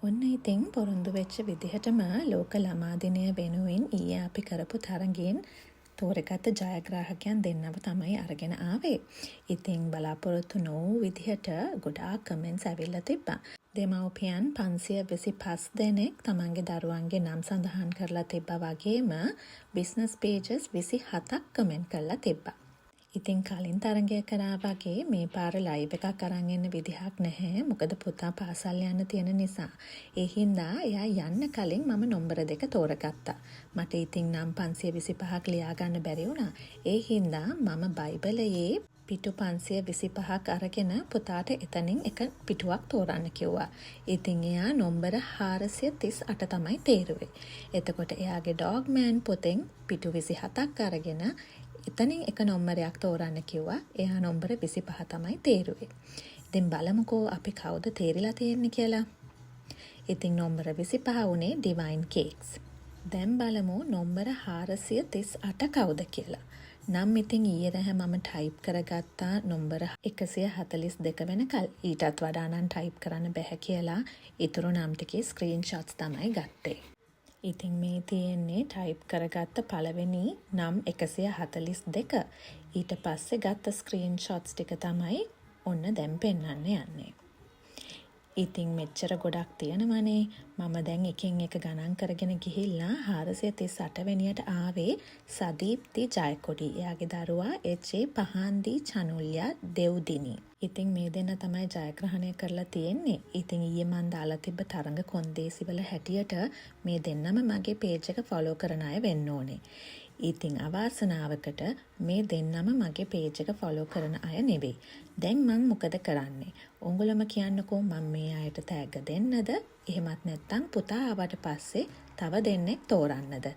ඔන්න ඉතින් පොරොන්දු වෙච්ච විදිහටම ලෝක ළමා දිනය වෙනුවෙන් ඊයේ අපි කරපු තරගෙන් තෝරගත්ත ජයග්‍රාහකයන් දෙන්නව තමයි අරගෙන ආවේ. ඉතින් බලාපොරොත්තු නොවූ විදිහට ගොඩාක් කමෙන්ට්ස් ඇවිල්ලා තිබ්බා. දෙමව්පියන් 525 දෙනෙක් තමන්ගේ දරුවන්ගේ නම් සඳහන් කරලා තිබ්බා වගේම බිස්නස් පේජස් 27ක් කමෙන්ට් කරලා තිබ්බා. ඉතින් කලින් තරගය කරා වගේ මේ පාර ලයිව් එකක් අරන් එන්න විදිහක් නැහැ. මොකද පුතා පාසල් යන්න තියෙන නිසා. ඒ හින්දා එයා යන්න කලින් මම නම්බර 2 තෝරගත්තා. මට ඉතින් නම් 525ක් ලියා ගන්න බැරි වුණා. ඒ හින්දා මම බයිබලයේ පිටු 525ක් අරගෙන පුතාට එතනින් එක පිටුවක් තෝරන්න කිව්වා. ඉතින් එයා නම්බර 438 තමයි තේරුවේ. එතකොට එයාගේ ඩොග්මෑන් පොතෙන් පිටු 27ක් අරගෙන එතනින් එක නම්බරයක් තෝරන්න කිව්වා. එයා නම්බර 25 තමයි තේරුවේ. ඉතින් බලමුකෝ අපි කවුද තේරිලා තියෙන්නේ කියලා. ඉතින් නම්බර 25 උනේ ඩිවයින් කේක්ස්. දැන් බලමු නම්බර 438 කවුද කියලා. නම් ඉතින් ඊයේ රෑ මම ටයිප් කරගත්තා නම්බර 142 වෙනකල්. ඊටත් වඩා නම් ටයිප් කරන්න බැහැ කියලා ඊතුරු නම් ටිකේ ස්ක්‍රීන්ෂොට්ස් තමයි ගත්තේ. ඉතින් මේ තියෙන්නේ ටයිප් කරගත්ත පළවෙනි නම් 142. ඊට පස්සේ ගත්ත ස්ක්‍රීන්ෂොට්ස් ටික තමයි ඔන්න දැන් පෙන්වන්න යන්නේ. ඉතින් මෙච්චර ගොඩක් තියෙනවනේ. මම දැන් එකින් එක ගණන් කරගෙන ගිහිල්ලා 438 වෙනියට ආවේ සදීප්ති ජයකොඩි. එයාගේ දරුවා එච්.ඒ. පහන්දි චනුල්යා දෙව්දිනි. ඉතින් මේ දෙන්න තමයි ජයග්‍රහණය කරලා තියෙන්නේ. ඉතින් ඊයේ මන් දාලා තිබ්බ තරඟ කොන්දේසිවල හැටියට මේ දෙන්නම මගේ පේජ් එක ෆලෝ කරන අය වෙන්න ඕනේ. ඉතින් අවාසනාවකට මේ දෙන්නම මගේ පේජ් එක ෆලෝ කරන අය නෙවෙයි. දැන් මං මොකද කරන්නේ? උඹලම කියන්නකෝ මම මේ අයට තෑග්ග දෙන්නද? එහෙමත් නැත්නම් පුතා ආවට පස්සේ තව දෙන්නෙක් තෝරන්නද?